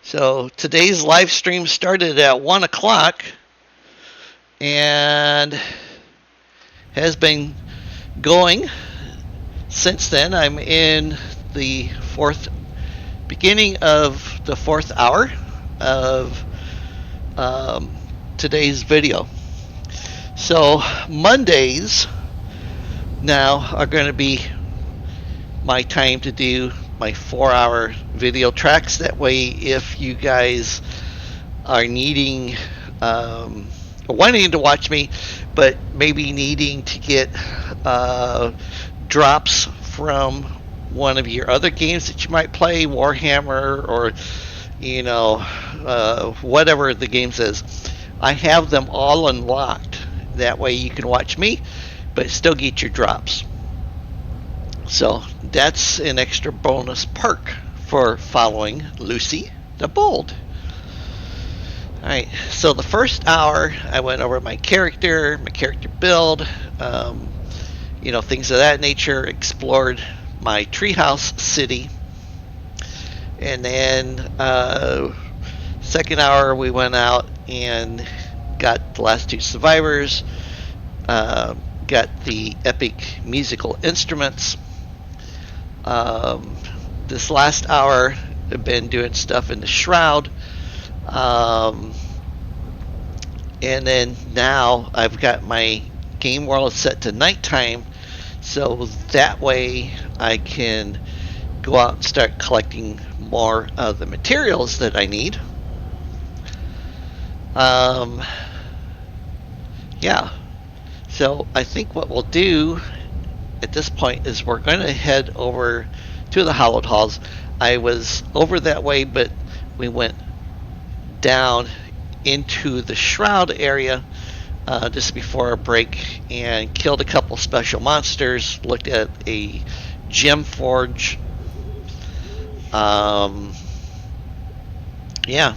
So today's live stream started at 1 o'clock and has been going since then. I'm in the beginning of the fourth hour of today's video. So Mondays now are going to be my time to do my 4-hour video tracks. That way, if you guys are needing wanting to watch me, but maybe needing to get drops from one of your other games that you might play, Warhammer or whatever the game says, I have them all unlocked. That way you can watch me, but still get your drops. So that's an extra bonus perk for following Lucy the Bold. Alright, so the first hour I went over my character build, things of that nature, explored my treehouse city, and then second hour we went out and got the last two survivors, got the epic musical instruments. This last hour I've been doing stuff in the Shroud, and then now I've got my game world set to nighttime, so that way I can go out and start collecting more of the materials that I need. So I think what we'll do at this point is we're going to head over to the Hallowed Halls. I was over that way, but we went down into the Shroud area just before our break and killed a couple special monsters, looked at a gem forge,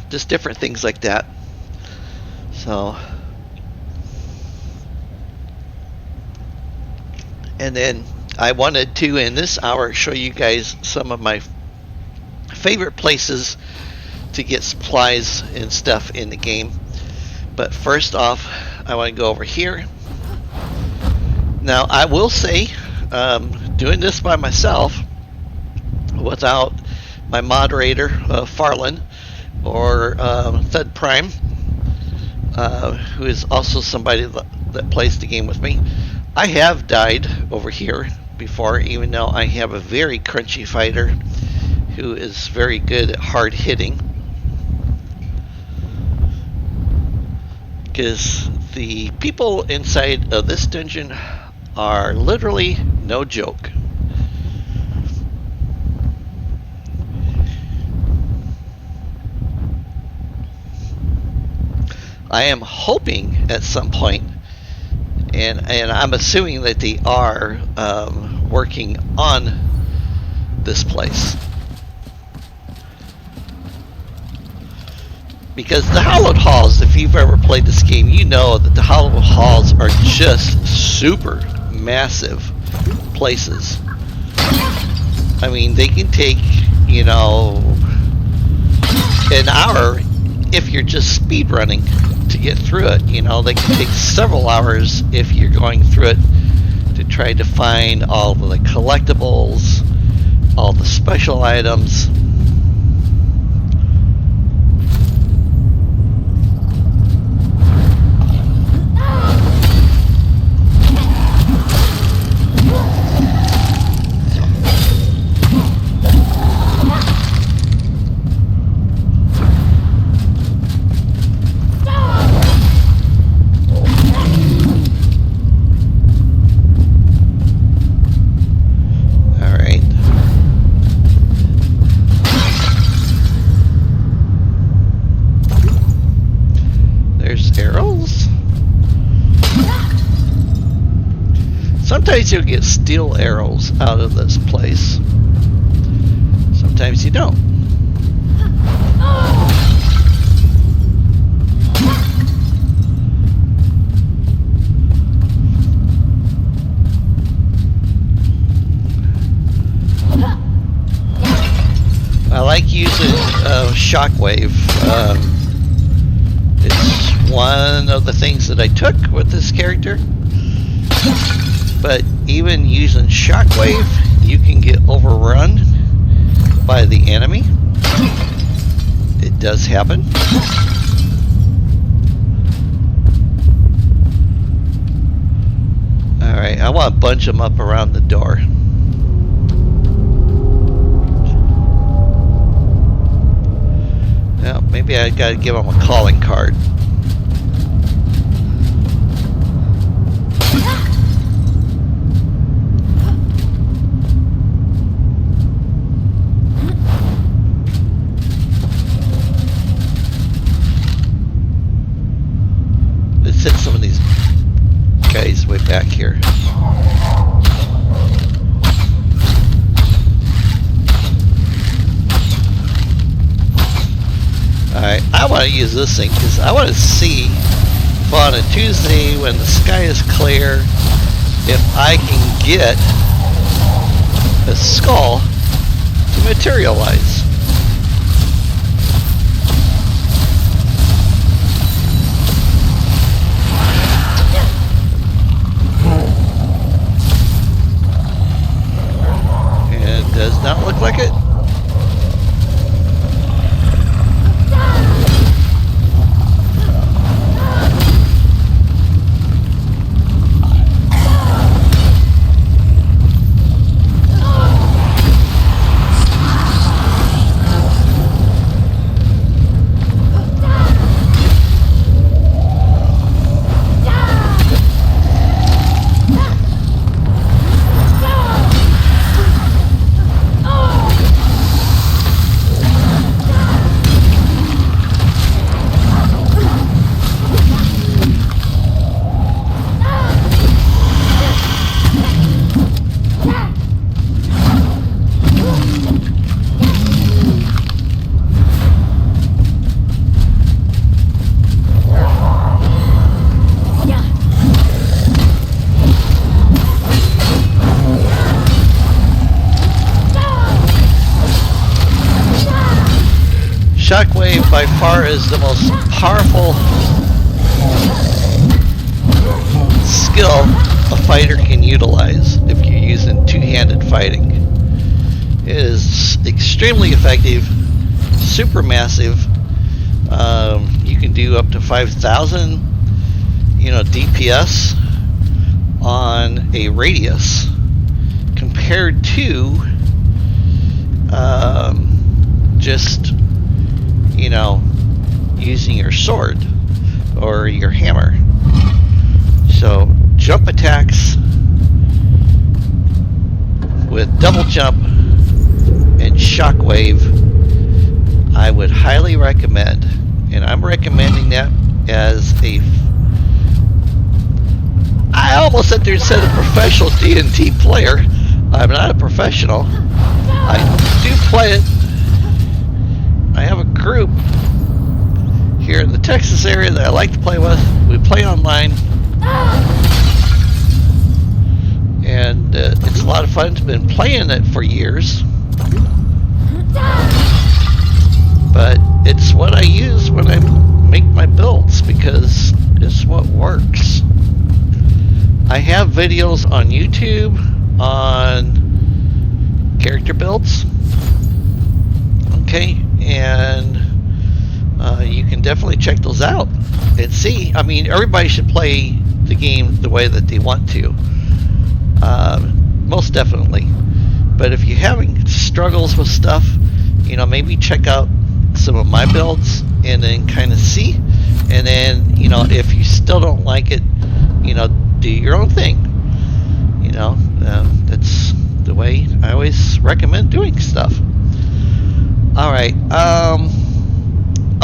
just different things like that. So, and then I wanted to, in this hour, show you guys some of my favorite places to get supplies and stuff in the game. But first off, I want to go over here. Now, I will say, doing this by myself, without my moderator, Farland, or Thud Prime, who is also somebody that plays the game with me, I have died over here before, even though I have a very crunchy fighter who is very good at hard hitting. Because the people inside of this dungeon are literally no joke. I am hoping at some point, and I'm assuming that they are working on this place, because the Hallowed Halls, if you've ever played this game, you know that the Hallowed Halls are just super massive places. I mean, they can take, an hour if you're just speed running to get through it. They can take several hours if you're going through it to try to find all of the collectibles, all the special items. Sometimes you'll get steel arrows out of this place. Sometimes you don't. Shockwave. It's one of the things that I took with this character. But even using Shockwave, you can get overrun by the enemy. It does happen. Alright, I want to bunch them up around the door. Now, maybe I gotta give them a calling card. Let's hit some of these guys way back here. Alright, I want to use this thing because I want to see if on a Tuesday when the sky is clear, if I can get a skull to materialize. And it does not look like it. Shockwave by far is the most powerful skill a fighter can utilize if you're using two-handed fighting. It is extremely effective, super massive. You can do up to 5,000, DPS on a radius compared to just using your sword or your hammer. So jump attacks with double jump and shockwave, I would highly recommend, and I'm recommending that as I almost sat there and said a professional D&D player. I'm not a professional. I do play it. I have a group here in the Texas area that I like to play with. We play online, and it's a lot of fun. It's been playing it for years, but it's what I use when I make my builds because it's what works. I have videos on YouTube on character builds, okay, and you can definitely check those out and see. I mean, everybody should play the game the way that they want to, most definitely. But if you're having struggles with stuff, maybe check out some of my builds and then kind of see, and then if you still don't like it, do your own thing. That's the way I always recommend doing stuff. Alright,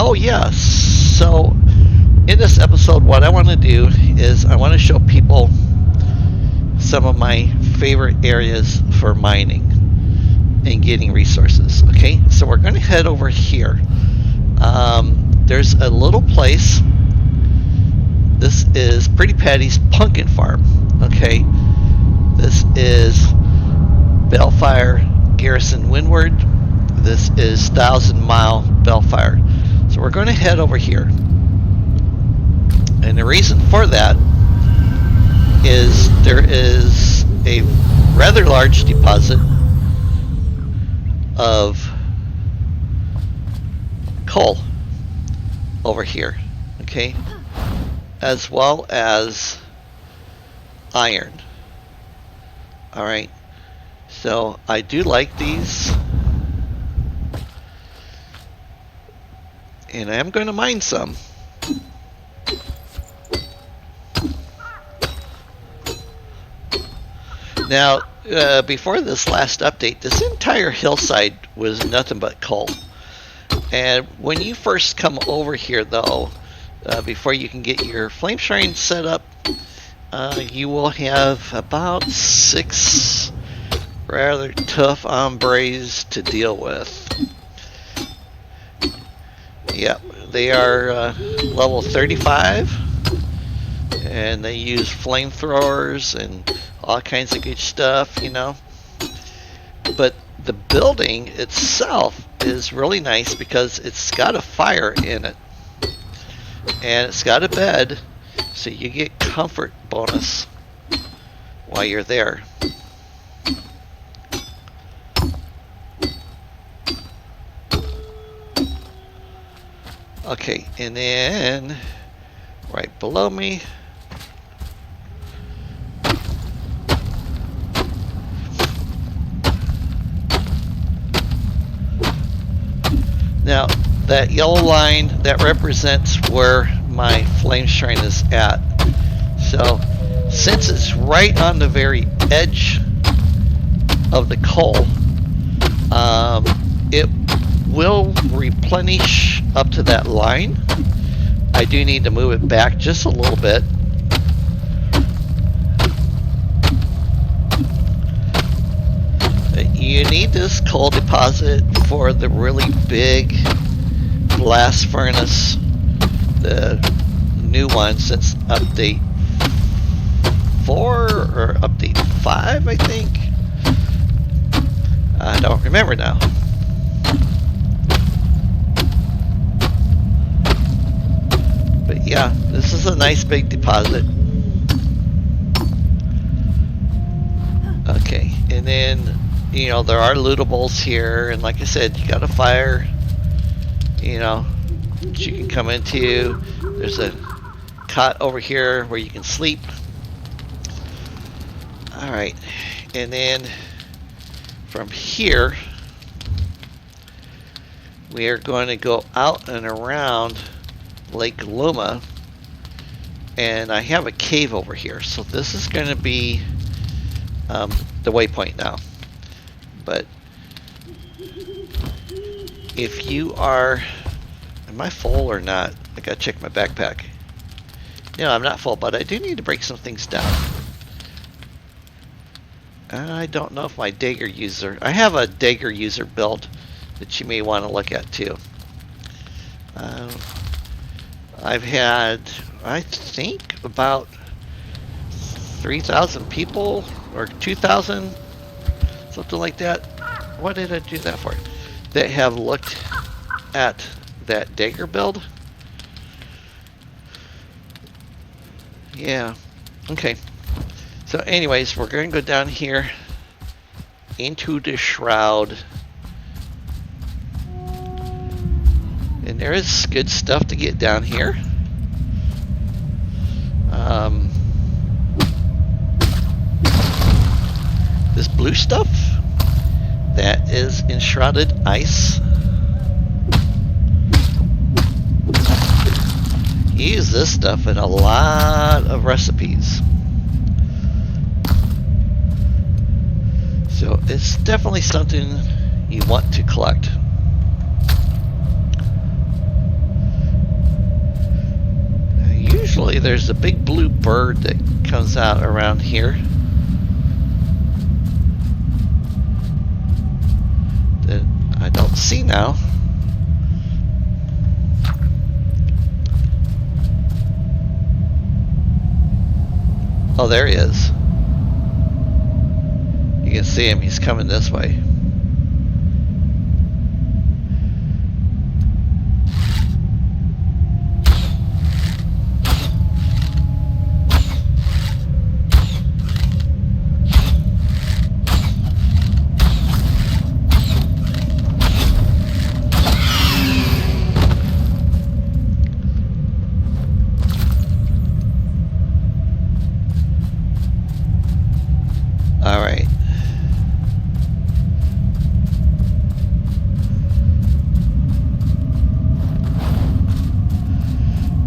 oh yeah, so in this episode what I want to do is I want to show people some of my favorite areas for mining and getting resources. Okay, so we're going to head over here. There's a little place. This is Pretty Patty's Pumpkin Farm. Okay, this is Bellfire Garrison Windward. This is 1,000 Mile Bellfire. So we're going to head over here. And the reason for that is there is a rather large deposit of coal over here, okay, as well as iron. All right, so I do like these, and I am going to mine some. Now, before this last update, this entire hillside was nothing but coal. And when you first come over here, though, before you can get your flame shrine set up, you will have about 6 rather tough hombres to deal with. Yep, they are level 35, and they use flamethrowers and all kinds of good stuff, you know. But the building itself is really nice because it's got a fire in it, and it's got a bed, so you get comfort bonus while you're there. Okay, and then right below me, now that yellow line, that represents where my flame shrine is at. So since it's right on the very edge of the coal, it will replenish up to that line. I do need to move it back just a little bit. You need this coal deposit for the really big blast furnace, the new one since update 4 or update 5, I think. I don't remember now. But yeah, this is a nice big deposit. Okay, and then, you know, there are lootables here, and like I said, you got a fire, you know, that you can come into. There's a cot over here where you can sleep. Alright, and then from here, we are going to go out and around Lake Luma, and I have a cave over here, so this is going to be the waypoint now. But if you are, am I full or not? I gotta check my backpack. No, I'm not full, but I do need to break some things down. I don't know if my dagger user, I have a dagger user build that you may want to look at too. I've had, I think, about 3,000 people or 2,000, something like that. What did I do that for? That have looked at that dagger build. Yeah, okay. So anyways, we're going to go down here into the shroud. And there is good stuff to get down here. This blue stuff, that is enshrouded ice. You use this stuff in a lot of recipes. So it's definitely something you want to collect. Usually there's a big blue bird that comes out around here that I don't see now. Oh, there he is. You can see him, he's coming this way.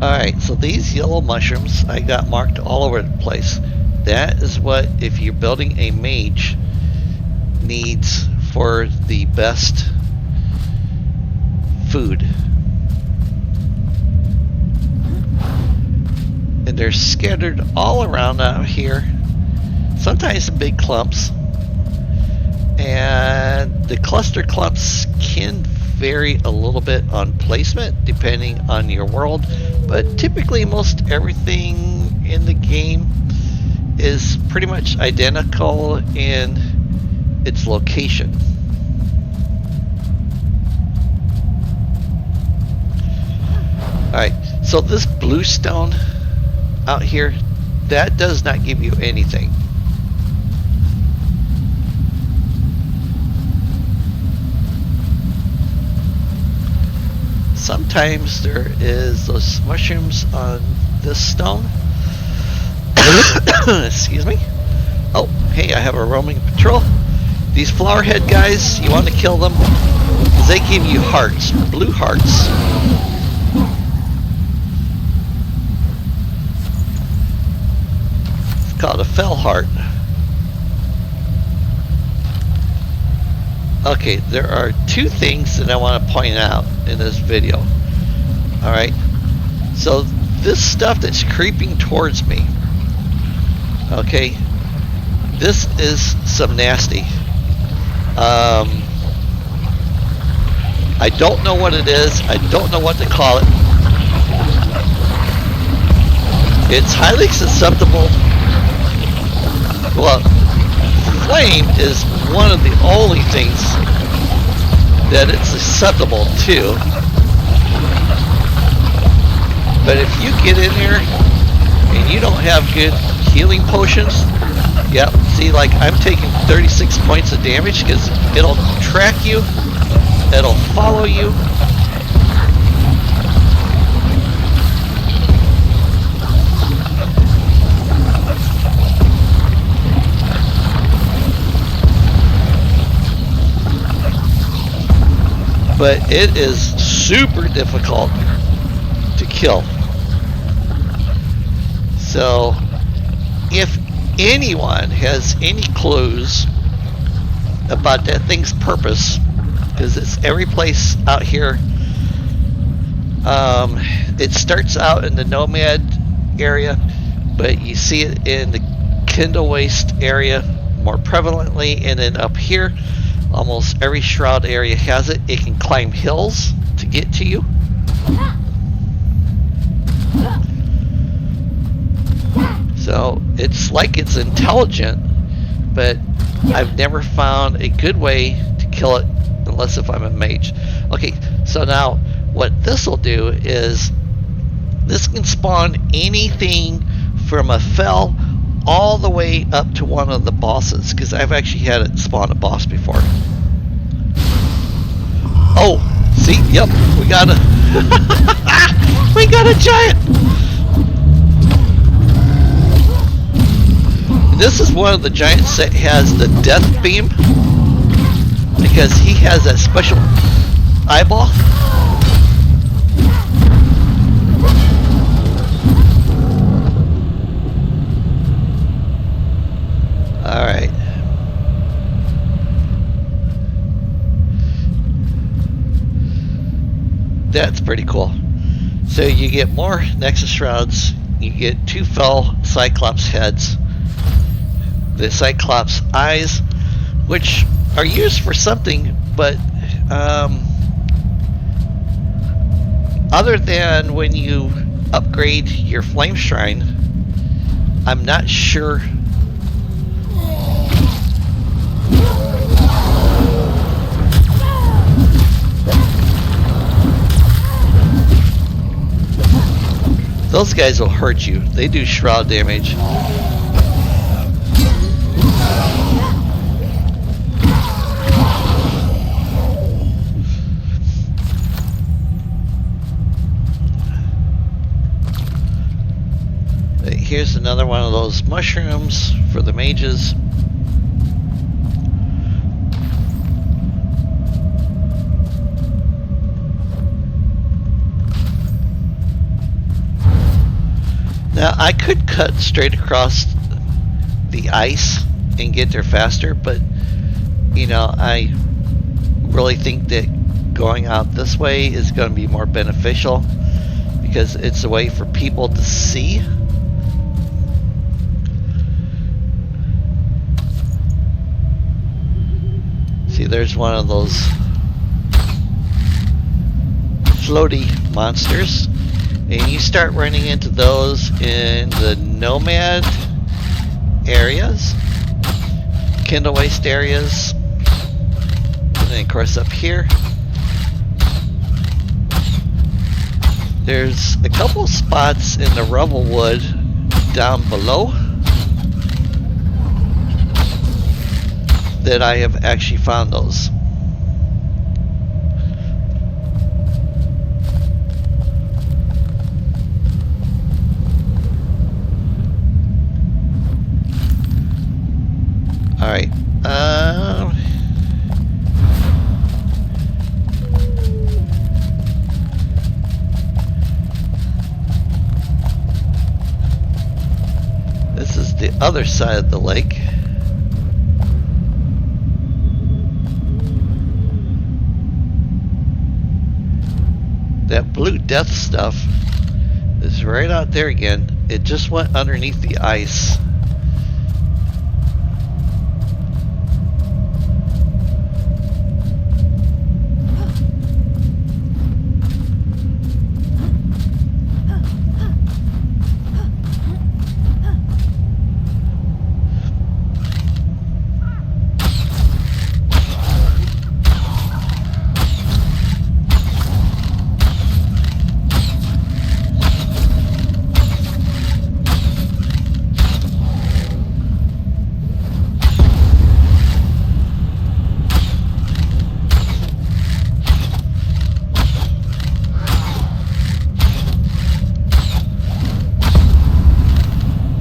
Alright, so these yellow mushrooms I got marked all over the place. That is what, if you're building a mage, needs for the best food. And they're scattered all around out here, sometimes in big clumps. And the cluster clumps can vary a little bit on placement depending on your world, but typically most everything in the game is pretty much identical in its location. Alright, so this blue stone out here, that does not give you anything. Sometimes there is those mushrooms on this stone. Excuse me. Oh, hey, I have a roaming patrol. These flowerhead guys, you want to kill them because they give you hearts, blue hearts. It's called a fell heart. Okay, there are two things that I want to point out in this video. Alright, so this stuff that's creeping towards me, okay, this is some nasty. I don't know what it is. I don't know what to call it. It's highly susceptible. Well, flame is one of the only things that it's susceptible to. But if you get in there and you don't have good healing potions, yep, see, like I'm taking 36 points of damage because it'll track you, it'll follow you. But it is super difficult to kill. So if anyone has any clues about that thing's purpose, because it's every place out here, it starts out in the Nomad area, but you see it in the Kindle Waste area more prevalently, and then up here almost every shroud area has it. It can climb hills to get to you. So it's like it's intelligent, but I've never found a good way to kill it unless if I'm a mage. Okay, so now what this will do is this can spawn anything from a fell all the way up to one of the bosses, because I've actually had it spawn a boss before. Oh, see, yep, we got a we got a giant. This is one of the giants that has the death beam, because he has that special eyeball. Alright. That's pretty cool. So you get more Nexus Shrouds, you get 2 fell Cyclops heads, the Cyclops eyes, which are used for something, but other than when you upgrade your Flame Shrine, I'm not sure. Those guys will hurt you. They do shroud damage. Here's another one of those mushrooms for the mages. Now I could cut straight across the ice and get there faster, but you know, I really think that going out this way is going to be more beneficial because it's a way for people to see. See, there's one of those floaty monsters, and you start running into those in the nomad areas, Kindle waste areas, and then of course up here there's a couple spots in the rubble wood down below that I have actually found those. Alright, this is the other side of the lake. That blue death stuff is right out there again. It just went underneath the ice.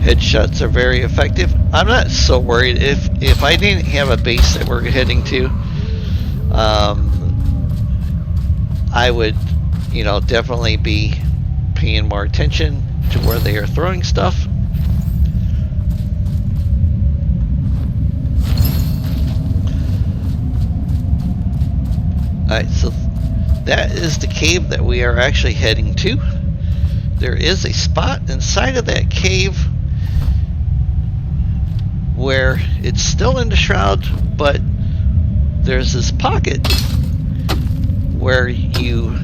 Headshots are very effective. I'm not so worried. If I didn't have a base that we're heading to, I would, you know, definitely be paying more attention to where they are throwing stuff. Alright, so that is the cave that we are actually heading to. There is a spot inside of that cave where it's still in the shroud, but there's this pocket where you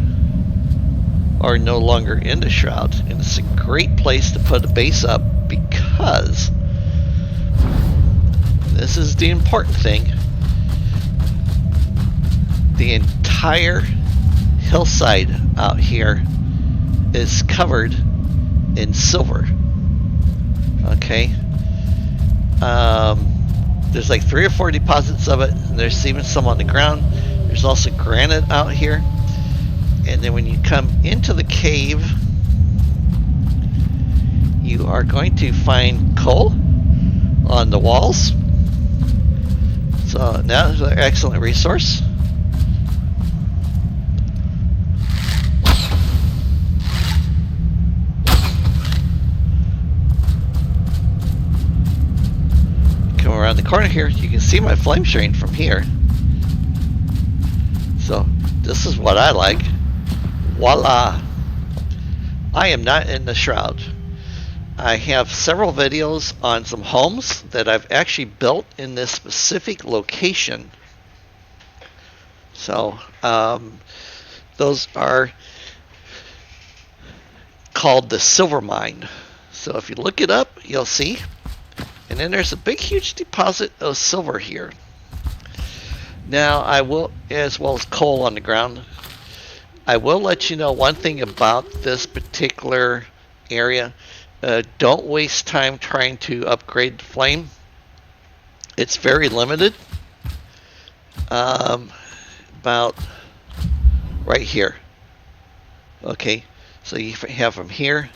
are no longer in the shroud, and it's a great place to put a base up because this is the important thing. The entire hillside out here is covered in silver. Okay. There's like 3 or 4 deposits of it, and there's even some on the ground. There's also granite out here. And then when you come into the cave, you are going to find coal on the walls. So that is an excellent resource. Around the corner here, you can see my flame strain from here. So this is what I like. Voila! I am not in the shroud. I have several videos on some homes that I've actually built in this specific location. So those are called the Silver Mine. So if you look it up, you'll see. And then there's a big huge deposit of silver here. Now I will, as well as coal on the ground, I will let you know one thing about this particular area. Don't waste time trying to upgrade the flame. It's very limited. About right here. Okay, so you have from here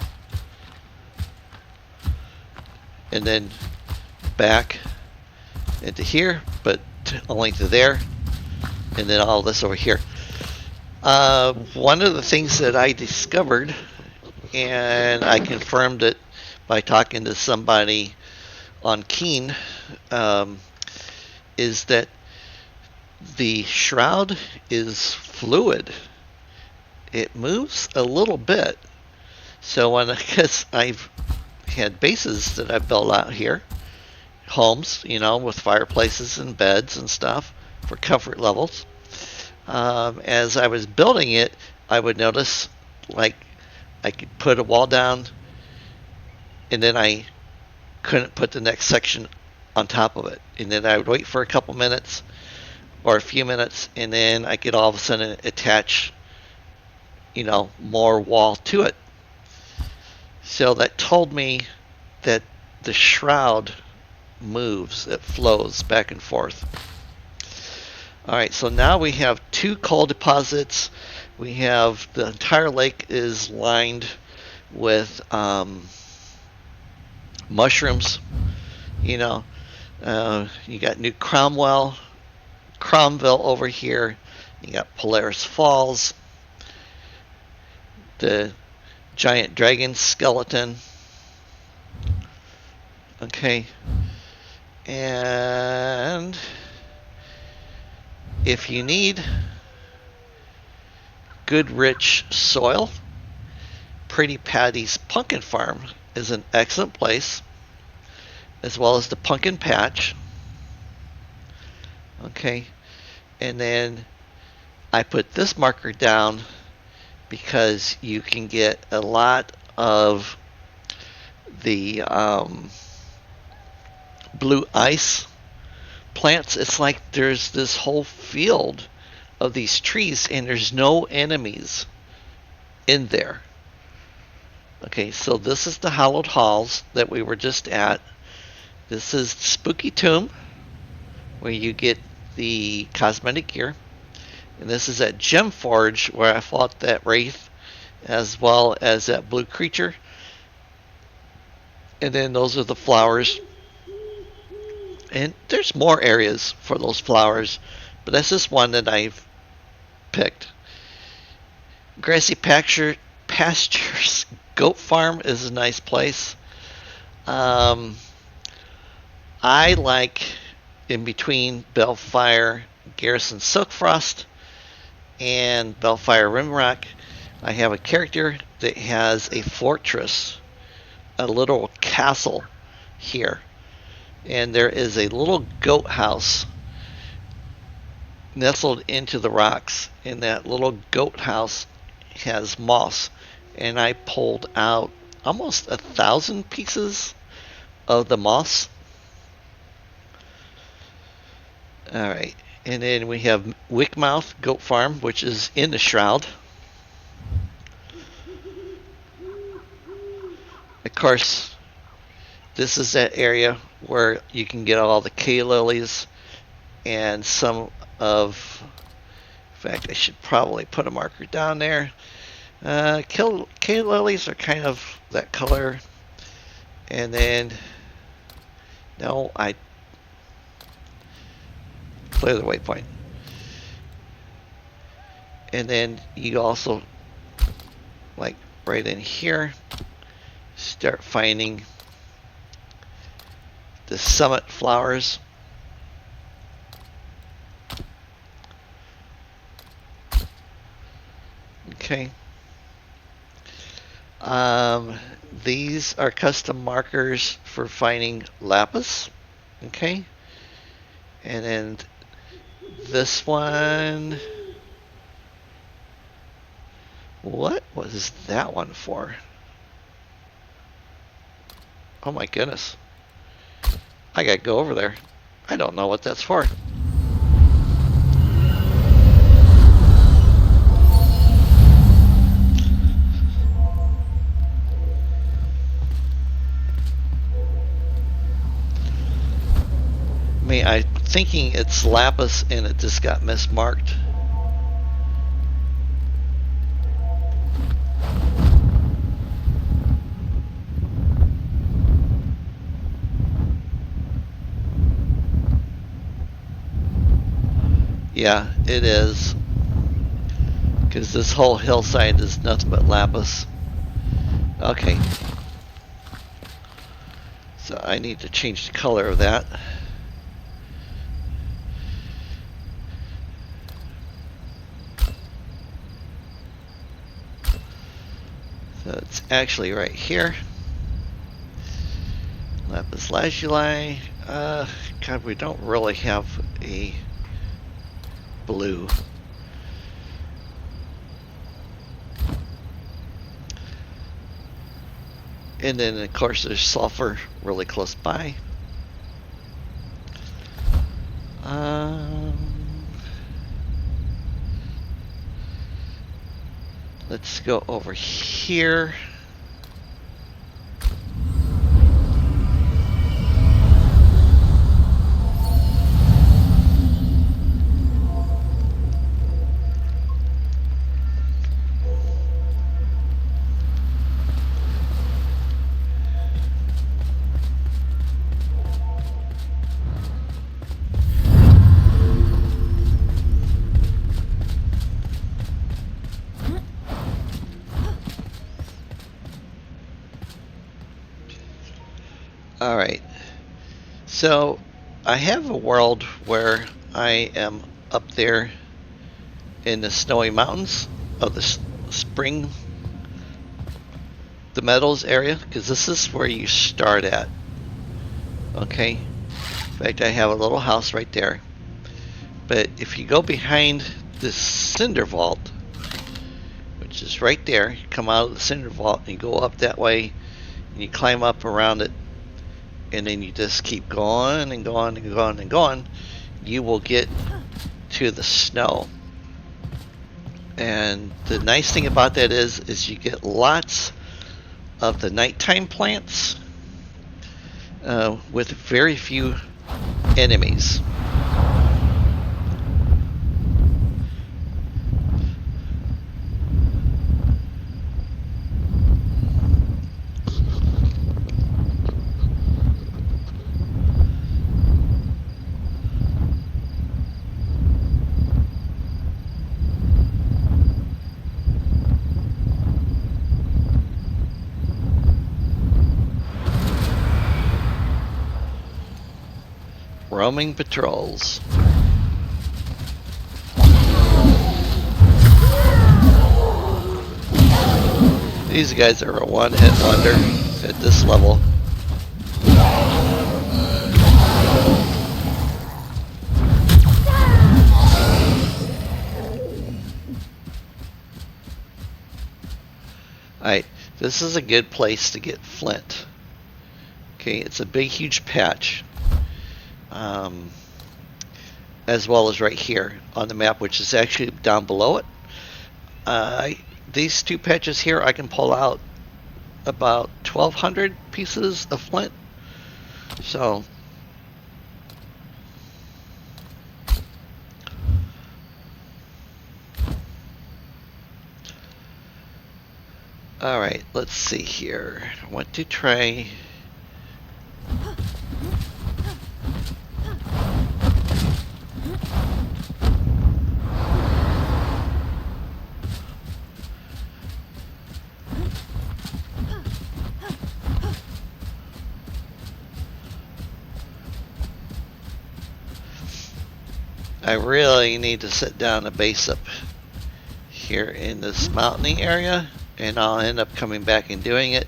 and then back into here, but only to there, and then all this over here. One of the things that I discovered, and I confirmed it by talking to somebody on Keen, is that the shroud is fluid. It moves a little bit. So when because I've had bases that I've built out here, homes, with fireplaces and beds and stuff for comfort levels. As I was building it, I would notice like I could put a wall down and then I couldn't put the next section on top of it. And then I would wait for a couple minutes or a few minutes, and then I could all of a sudden attach, more wall to it. So that told me that the shroud moves, it flows back and forth. Alright, so now we have 2 coal deposits. We have the entire lake is lined with mushrooms. You got New Cromwell, Cromville over here. You got Polaris Falls, the giant dragon skeleton. Okay. And if you need good rich soil, Pretty Patty's Pumpkin Farm is an excellent place, as well as the Pumpkin Patch. Okay, and then I put this marker down because you can get a lot of the blue ice plants. It's like there's this whole field of these trees and there's no enemies in there. Okay, so this is the Hallowed Halls that we were just at. This is Spooky Tomb, where you get the cosmetic gear. And this is at Gem Forge, where I fought that Wraith, as well as that blue creature. And then those are the flowers. And there's more areas for those flowers, but that's just one that I've picked. Grassy Pastures Goat Farm is a nice place. I like in between Bellfire Garrison Silkfrost and Bellfire Rimrock. I have a character that has a fortress, a little castle here. And there is a little goat house nestled into the rocks. And that little goat house has moss. And I pulled out almost 1,000 pieces of the moss. Alright, and then we have Wickmouth Goat Farm, which is in the Shroud. Of course, this is that area where you can get all the K-lilies and some of... In fact, I should probably put a marker down there. K-lilies are kind of that color. And then... No, I... Clear the waypoint. And then you also, like right in here, start finding the summit flowers. Okay. These are custom markers for finding lapis. Okay. And then this one, what was that one for? Oh my goodness. I gotta go over there. I don't know what that's for. I'm thinking it's lapis and it just got mismarked. Yeah, it is. Because this whole hillside is nothing but lapis. Okay. So I need to change the color of that. So it's actually right here. Lapis lazuli. God, we don't really have a blue. And then, of course, there's sulfur really close by. Let's go over here. Alright, so I have a world where I am up there in the snowy mountains of the spring, the meadows area, because this is where you start at. Okay, in fact, I have a little house right there. But if you go behind this cinder vault, which is right there, you come out of the cinder vault and you go up that way, and you climb up around it, and then you just keep going and going and going and going, you will get to the snow. And the nice thing about that is you get lots of the nighttime plants with very few enemies. Roaming patrols. These guys are a one-hit wonder at this level. Alright, this is a good place to get flint. Okay, it's a big, huge patch. As well as right here on the map, which is actually down below it. These two patches here, I can pull out about 1,200 pieces of flint. So, alright, let's see here. I want to try... I really need to set down a base up here in this mountain area, and I'll end up coming back and doing it.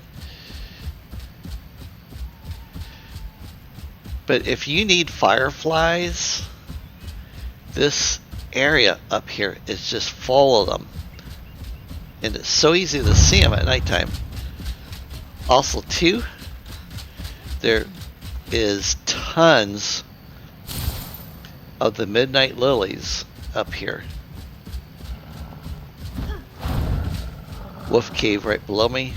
But if you need fireflies, this area up here is just full of them. And it's so easy to see them at nighttime. Also, too, there is tons of the midnight lilies up here. Wolf Cave right below me.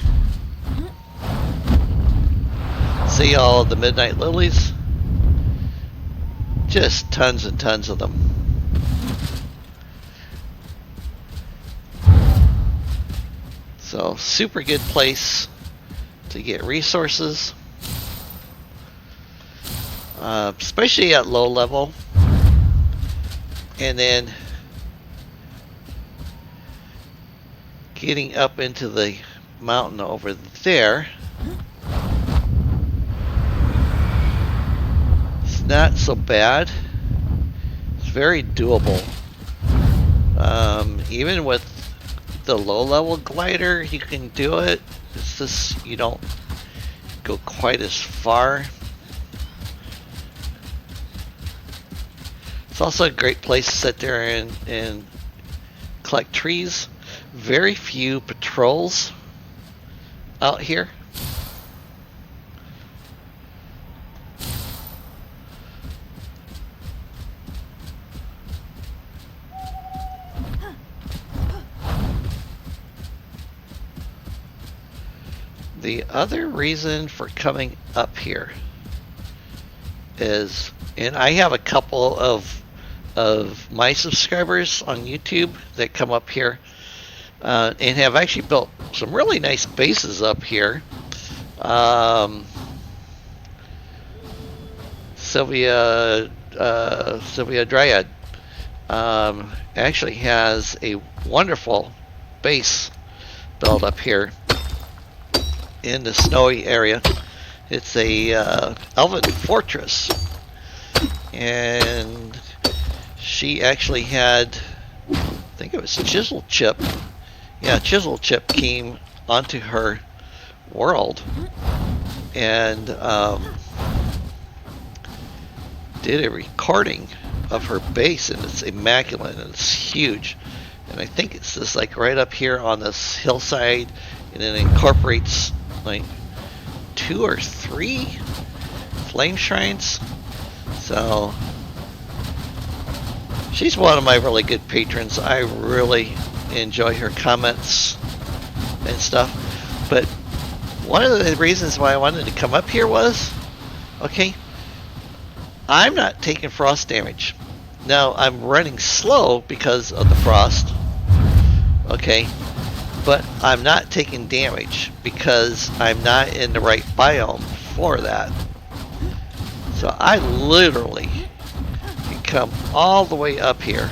See all of the midnight lilies? Just tons and tons of them. So, super good place to get resources. Especially at low level. And then getting up into the mountain over there, not so bad. It's very doable. Even with the low-level glider, you can do it. It's just you don't go quite as far. It's also a great place to sit there and collect trees. Very few patrols out here. The other reason for coming up here is, and I have a couple of my subscribers on YouTube that come up here and have actually built some really nice bases up here. Sylvia Dryad actually has a wonderful base built up here in the snowy area. It's a Elven fortress, and she actually had, I think it was Chisel Chip. Yeah, Chisel Chip came onto her world and did a recording of her base, and it's immaculate and it's huge. And I think it's just like right up here on this hillside, and it incorporates like 2 or 3 flame shrines. So she's one of my really good patrons. I really enjoy her comments and stuff. But one of the reasons why I wanted to come up here was, okay, I'm not taking frost damage. Now I'm running slow because of the frost, okay, but I'm not taking damage because I'm not in the right biome for that. So I literally can come all the way up here.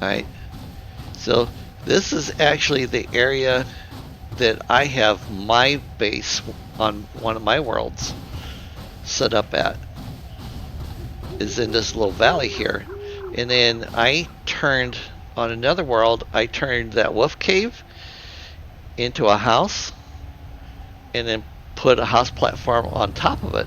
Alright, so this is actually the area that I have my base on one of my worlds set up at, is in this little valley here. And then I turned, on another world, I turned that wolf cave into a house and then put a house platform on top of it.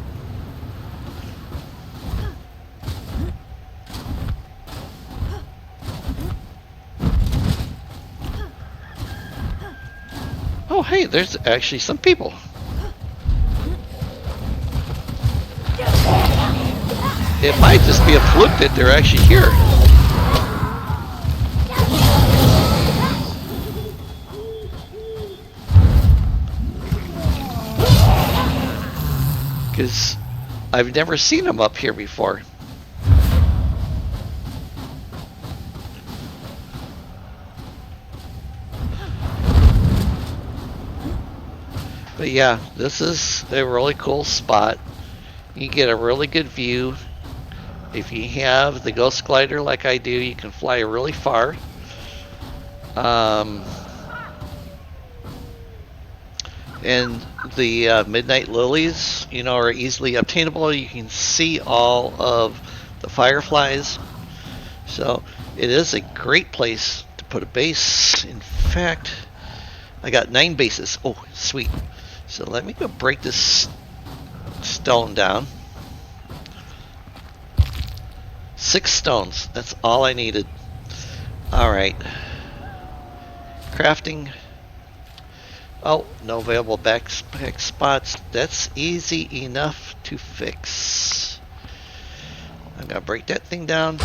Oh, hey, there's actually some people. It might just be a fluke that they're actually here. Because I've never seen them up here before. But yeah, this is a really cool spot. You get a really good view. If you have the Ghost Glider like I do, you can fly really far. And the Midnight Lilies, you know, are easily obtainable. You can see all of the fireflies. So it is a great place to put a base. In fact, I got 9 bases. Oh, sweet. So let me go break this stone down. 6 stones. That's all I needed. Alright. Crafting. Oh, no available backpack spots. That's easy enough to fix. I'm going to break that thing down.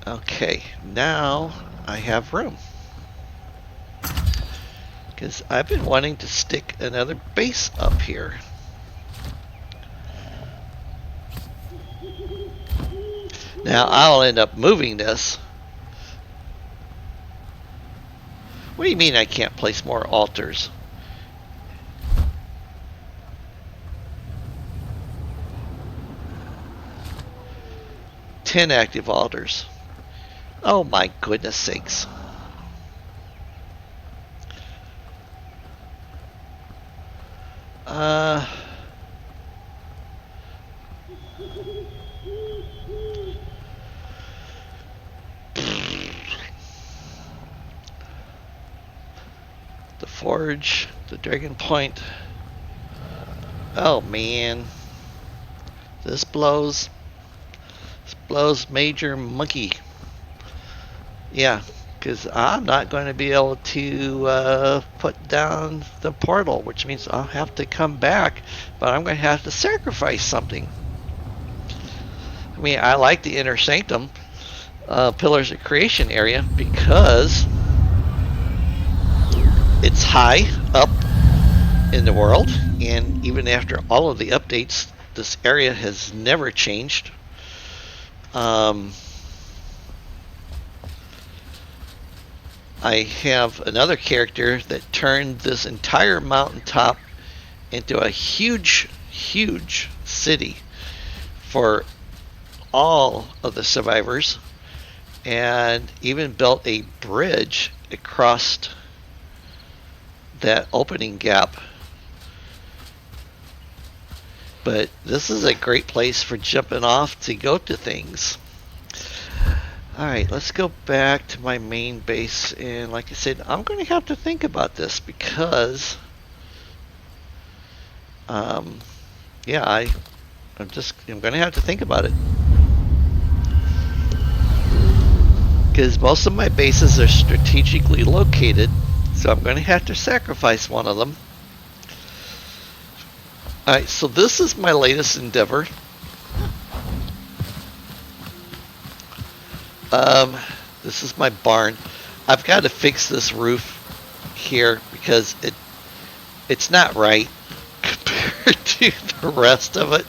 Okay, now I have room. Because I've been wanting to stick another base up here. Now I'll end up moving this. What do you mean I can't place more altars? 10 active altars. Oh my goodness sakes. The Forge, the Dragon Point. Oh man. This blows. This blows major monkey. Yeah, because I'm not going to be able to put down the portal, which means I'll have to come back, but I'm going to have to sacrifice something. I mean, I like the Inner Sanctum Pillars of Creation area because it's high up in the world, and even after all of the updates, this area has never changed. I have another character that turned this entire mountaintop into a huge, huge city for all of the survivors, and even built a bridge across that opening gap. But this is a great place for jumping off to go to things. Alright, let's go back to my main base, and like I said, I'm going to have to think about this because yeah, I'm going to have to think about it. Because most of my bases are strategically located, so I'm going to have to sacrifice one of them. Alright, so this is my latest endeavor. This is my barn. I've got to fix this roof here because it's not right compared to the rest of it.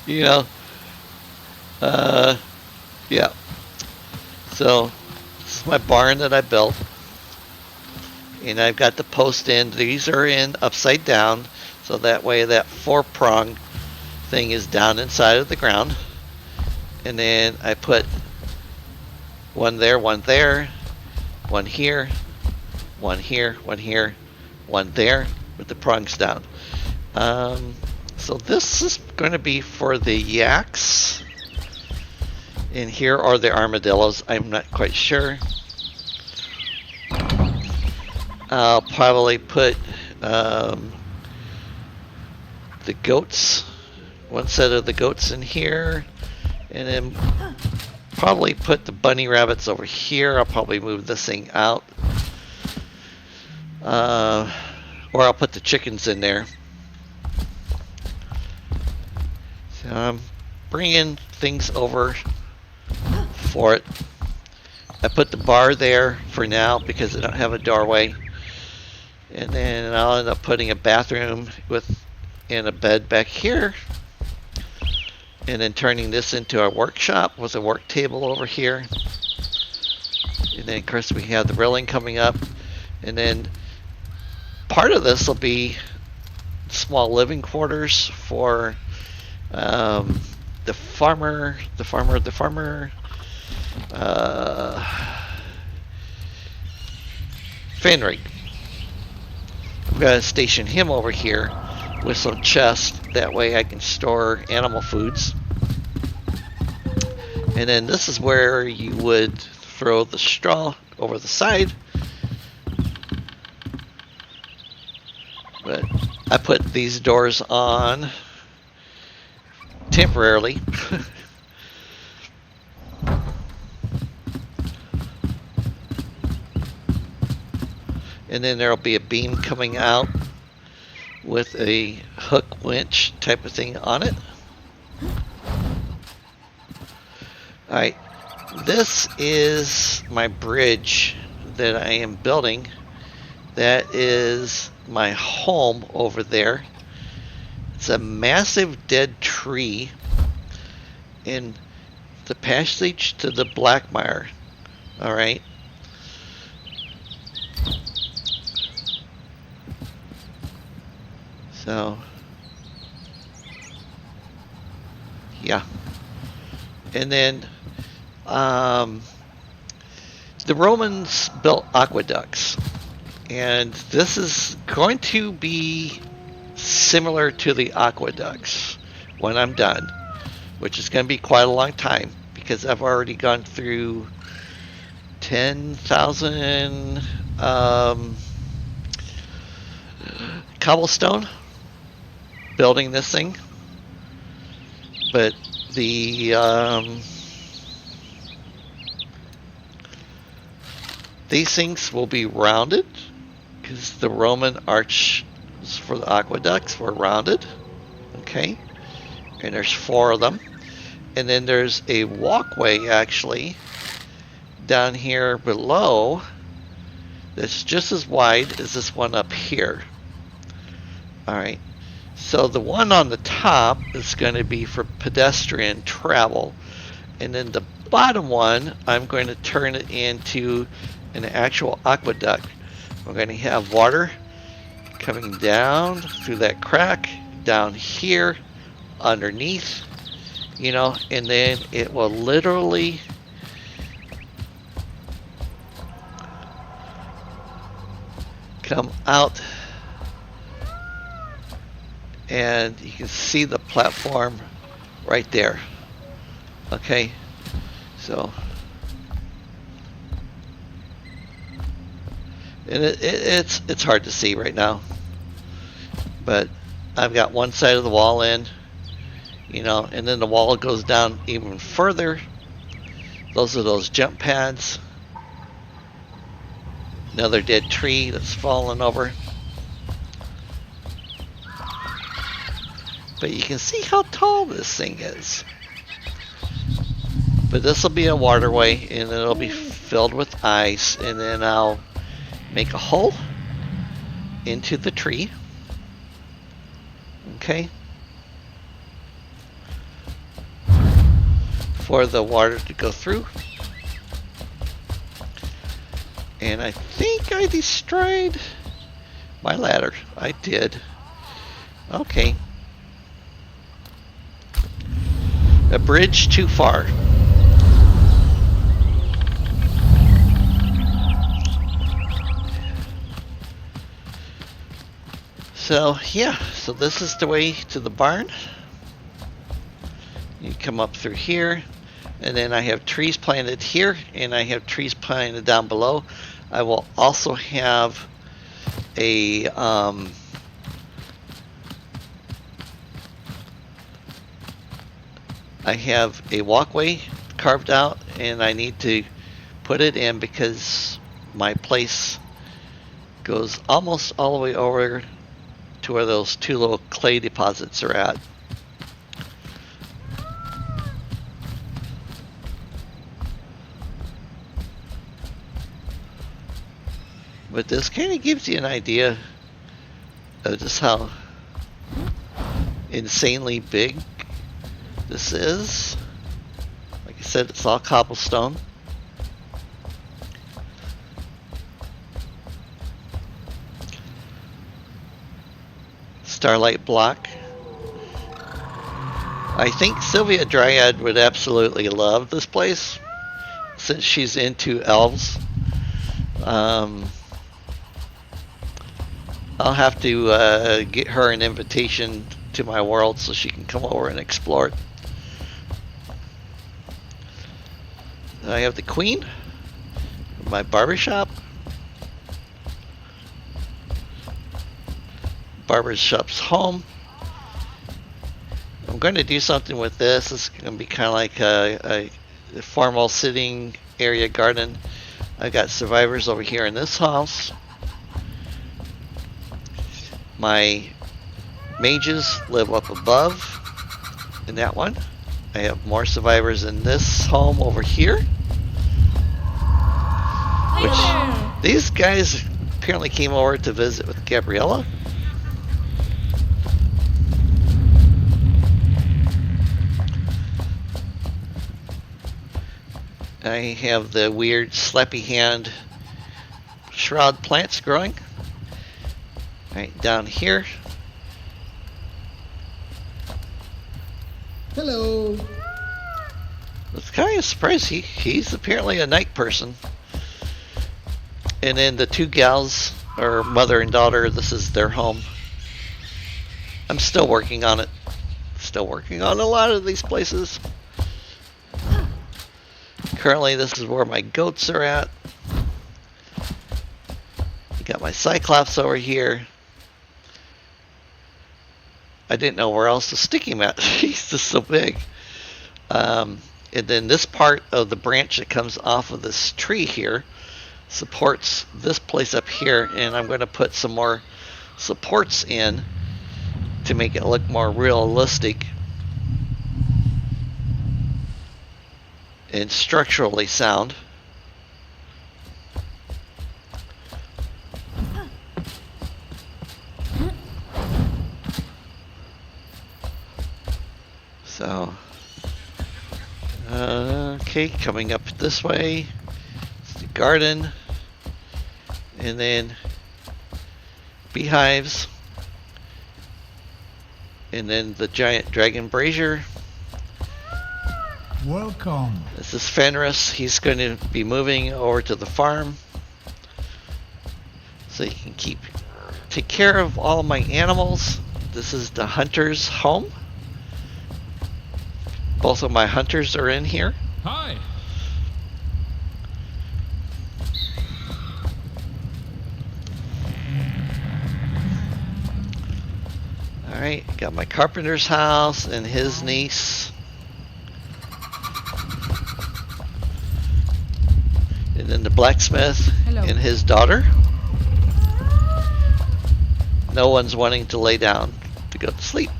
You know. Yeah. So this is my barn that I built, and I've got the post in. These are in upside down, so that way that 4-prong thing is down inside of the ground. And then I put one there, one there, one here, one here, one here, one there, with the prongs down. So this is going to be for the yaks. And here are the armadillos. I'm not quite sure. I'll probably put the goats, one set of the goats in here, and then probably put the bunny rabbits over here. I'll probably move this thing out, or I'll put the chickens in there. So I'm bringing things over for it. I put the bar there for now because I don't have a doorway, and then I'll end up putting a bathroom and a bed back here, and then turning this into a workshop with a work table over here. And then of course we have the railing coming up, and then part of this will be small living quarters for the farmer, Fenrig. I'm gonna station him over here with some chests, that way I can store animal foods. And then this is where you would throw the straw over the side. But I put these doors on temporarily. And then there'll be a beam coming out with a hook winch type of thing on it. Alright, this is my bridge that I am building. That is my home over there. It's a massive dead tree in the passage to the Blackmire. Alright. So, yeah. And then the Romans built aqueducts, and this is going to be similar to the aqueducts when I'm done, which is going to be quite a long time because I've already gone through 10,000 cobblestone building this thing. But these things will be rounded because the Roman arches for the aqueducts were rounded. Okay, and there's 4 of them, and then there's a walkway actually down here below that's just as wide as this one up here. All right, so the one on the top is going to be for pedestrian travel, and then the bottom one I'm going to turn it into an actual aqueduct. We're going to have water coming down through that crack down here underneath, you know, and then it will literally come out, and you can see the platform right there. Okay, so and it's hard to see right now, but I've got one side of the wall in, you know, and then the wall goes down even further. Those are those jump pads. Another dead tree that's fallen over. But you can see how tall this thing is. But this will be a waterway, and it'll be filled with ice, and then I'll make a hole into the tree. Okay. For the water to go through. And I think I destroyed my ladder. I did. Okay. A bridge too far. So yeah, so this is the way to the barn. You come up through here, and then I have trees planted here, and I have trees planted down below. I will also have a I have a walkway carved out, and I need to put it in because my place goes almost all the way over to where those 2 little clay deposits are at. But this kind of gives you an idea of just how insanely big this is. Like I said, it's all cobblestone. Starlight block. I think Sylvia Dryad would absolutely love this place since she's into elves. I'll have to get her an invitation to my world so she can come over and explore it. I have the Queen, my barbershop. Barbershop's home. I'm going to do something with this. It's going to be kind of like a formal sitting area garden. I got survivors over here in this house. My mages live up above in that one. I have more survivors in this home over here. Which these guys apparently came over to visit with Gabriella. I have the weird slappy hand shroud plants growing. Right down here. Hello. Let's kind of surprised. He's apparently a night person. And then the two gals are mother and daughter. This is their home. I'm still working on it. Still working on a lot of these places. Currently, this is where my goats are at. Got my Cyclops over here. I didn't know where else to stick him at. He's just so big. And then this part of the branch that comes off of this tree here supports this place up here, and I'm going to put some more supports in to make it look more realistic and structurally sound. So, okay, coming up this way, it's the garden, and then beehives, and then the giant dragon brazier. Welcome. This is Fenris. He's going to be moving over to the farm, so he can take care of all of my animals. This is the hunter's home. Both of my hunters are in here. Hi. Alright, got my carpenter's house and his niece. And then the blacksmith and his daughter. No one's wanting to lay down to go to sleep.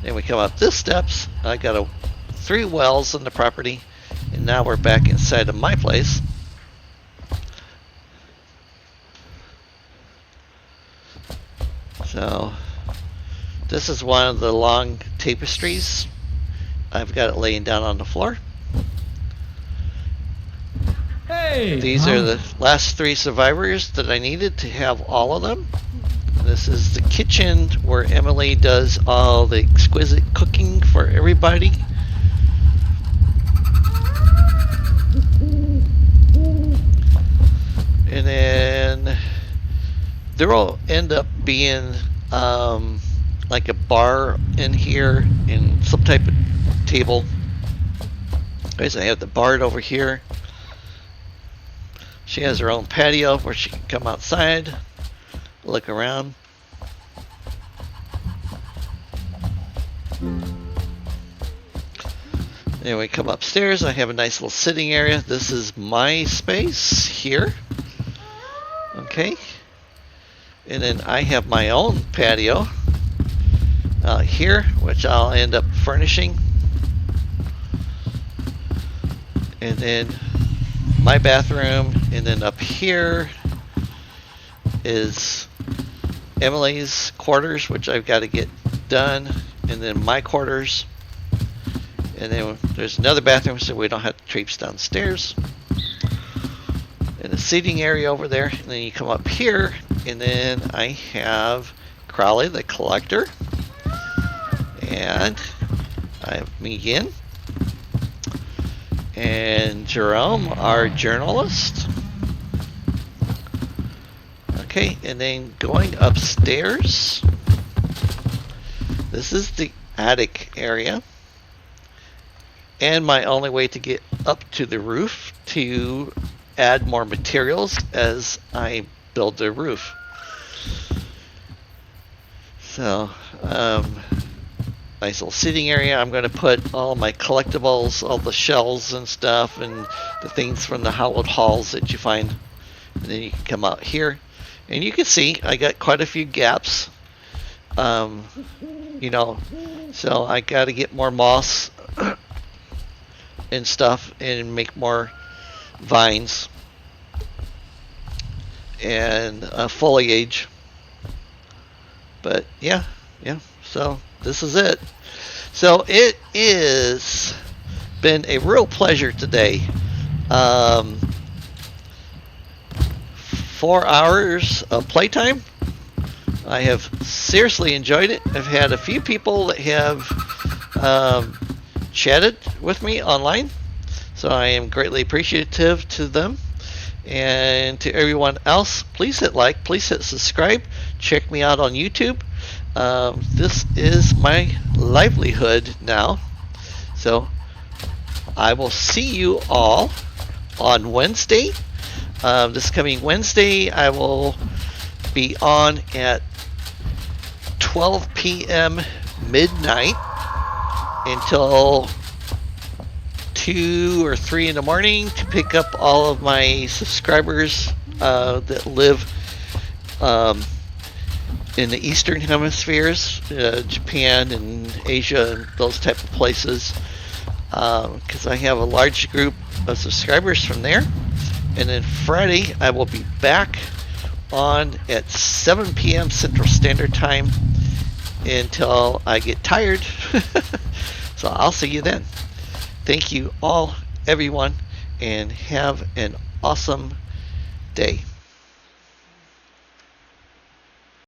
Then we come up this steps. I got 3 wells on the property, and now we're back inside of my place. So this is one of the long tapestries. I've got it laying down on the floor. Hey. These are the last 3 survivors that I needed to have all of them. This is the kitchen where Emily does all the exquisite cooking for everybody. And then there will end up being like a bar in here and some type of table. Guys, I have the Bard over here. She has her own patio where she can come outside, look around. Then we come upstairs. I have a nice little sitting area. This is my space here. Okay. And then I have my own patio here, which I'll end up furnishing. And then my bathroom, and then up here is Emily's quarters, which I've got to get done, and then my quarters, and then there's another bathroom so we don't have to traipse downstairs, and a seating area over there. And then you come up here, and then I have Crowley the collector, and I have me again, and Jerome, our journalist. Okay, and then going upstairs, this is the attic area, and my only way to get up to the roof to add more materials as I build the roof. So, nice little sitting area. I'm going to put all my collectibles, all the shells and stuff, and the things from the Howard Halls that you find. And then you can come out here, and you can see I got quite a few gaps. You know, so I got to get more moss and stuff, and make more vines and foliage. But yeah, so this is it. So it is been a real pleasure today. 4 hours of playtime. I have seriously enjoyed it. I've had a few people that have chatted with me online, So I am greatly appreciative to them. And to everyone else, please hit like, please hit subscribe. Check me out on YouTube. This is my livelihood now. So I will see you all on Wednesday. This coming Wednesday, I will be on at 12 p.m. midnight until 2 or 3 in the morning to pick up all of my subscribers that live in the Eastern Hemispheres, Japan and Asia and those type of places, because I have a large group of subscribers from there. And then Friday I will be back on at 7 p.m. Central Standard Time until I get tired. So I'll see you then. Thank you all, everyone, and have an awesome day.